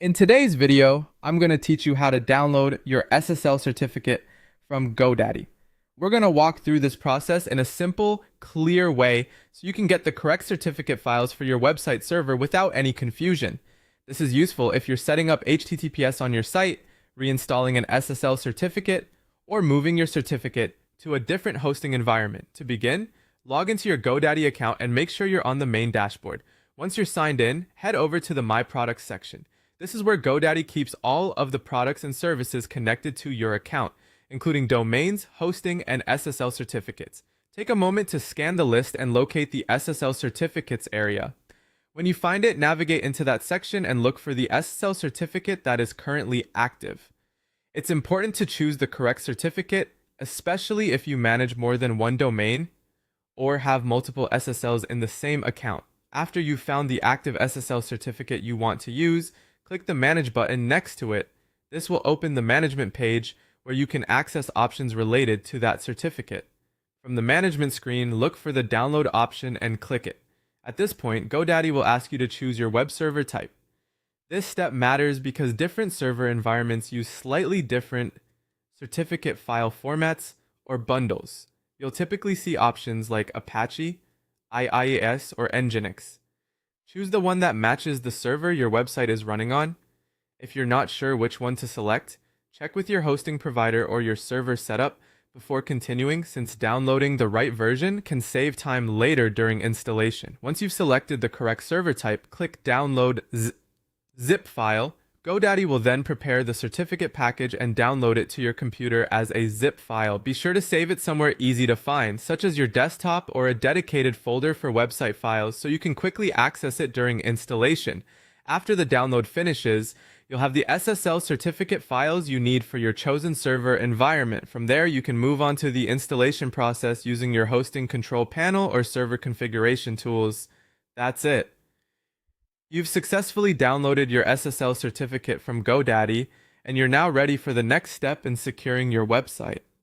In today's video, I'm going to teach you how to download your SSL certificate from GoDaddy. We're going to walk through this process in a simple, clear way so you can get the correct certificate files for your website server without any confusion. This is useful if you're setting up HTTPS on your site, reinstalling an SSL certificate, or moving your certificate to a different hosting environment. To begin, log into your GoDaddy account and make sure you're on the main dashboard. Once you're signed in, head over to the My Products section. This is where GoDaddy keeps all of the products and services connected to your account, including domains, hosting, and SSL certificates. Take a moment to scan the list and locate the SSL certificates area. When you find it, navigate into that section and look for the SSL certificate that is currently active. It's important to choose the correct certificate, especially if you manage more than one domain or have multiple SSLs in the same account. After you've found the active SSL certificate you want to use, click the Manage button next to it. This will open the management page where you can access options related to that certificate. From the management screen, look for the download option and click it. At this point, GoDaddy will ask you to choose your web server type. This step matters because different server environments use slightly different certificate file formats or bundles. You'll typically see options like Apache, IIS, or Nginx. Choose the one that matches the server your website is running on. If you're not sure which one to select, check with your hosting provider or your server setup before continuing, since downloading the right version can save time later during installation. Once you've selected the correct server type, click Download zip file. GoDaddy will then prepare the certificate package and download it to your computer as a zip file. Be sure to save it somewhere easy to find, such as your desktop or a dedicated folder for website files, so you can quickly access it during installation. After the download finishes, you'll have the SSL certificate files you need for your chosen server environment. From there, you can move on to the installation process using your hosting control panel or server configuration tools. That's it. You've successfully downloaded your SSL certificate from GoDaddy, and you're now ready for the next step in securing your website.